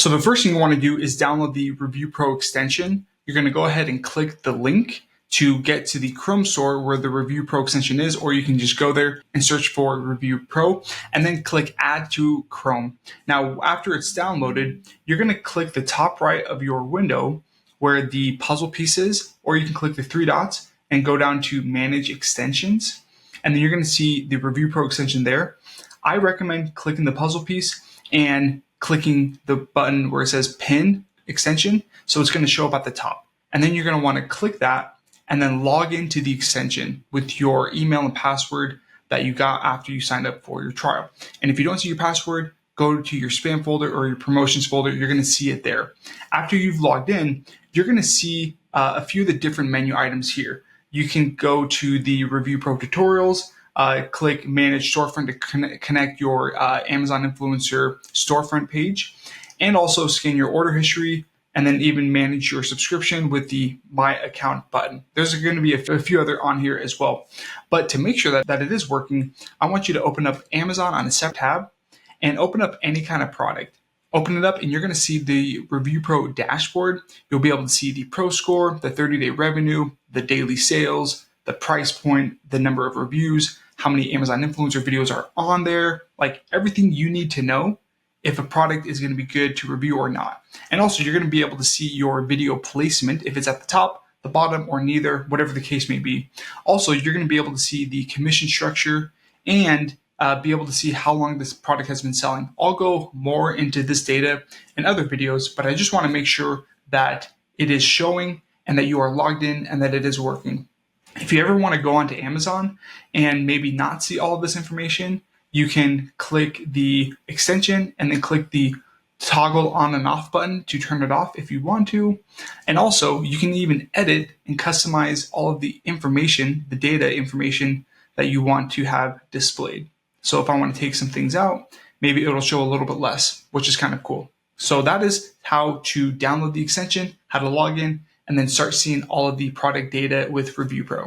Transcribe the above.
So the first thing you want to do is download the ReviewPro extension. You're going to go ahead and click the link to get to the Chrome store where the ReviewPro extension is, or you can just go there and search for ReviewPro and then click Add to Chrome. Now, after it's downloaded, you're going to click the top right of your window where the puzzle piece is, or you can click the three dots and go down to Manage Extensions. And then you're going to see the ReviewPro extension there. I recommend clicking the puzzle piece and clicking the button where it says Pin Extension. So it's going to show up at the top. And then you're going to want to click that and then log into the extension with your email and password that you got after you signed up for your trial. And if you don't see your password, go to your spam folder or your promotions folder. You're going to see it there. After you've logged in, you're going to see a few of the different menu items here. You can go to the ReviewPro tutorials, click Manage Storefront to connect your Amazon Influencer storefront page, and also scan your order history, and then even manage your subscription with the My Account button. There's going to be a few other on here as well. But to make sure that it is working, I want you to open up Amazon on a separate tab and open up any kind of product. Open it up and you're going to see the ReviewPro dashboard. You'll be able to see the Pro Score, the 30-day revenue, the daily sales, the price point, the number of reviews, how many Amazon influencer videos are on there, like everything you need to know if a product is going to be good to review or not. And also you're going to be able to see your video placement if it's at the top, the bottom, or neither, whatever the case may be. Also, you're going to be able to see the commission structure and be able to see how long this product has been selling. I'll go more into this data in other videos, but I just want to make sure that it is showing and that you are logged in and that it is working. If you ever want to go onto Amazon and maybe not see all of this information, you can click the extension and then click the toggle on and off button to turn it off if you want to. And also you can even edit and customize all of the information, the data information that you want to have displayed. So if I want to take some things out, maybe it'll show a little bit less, which is kind of cool. So that is how to download the extension, how to log in, and then start seeing all of the product data with ReviewPro.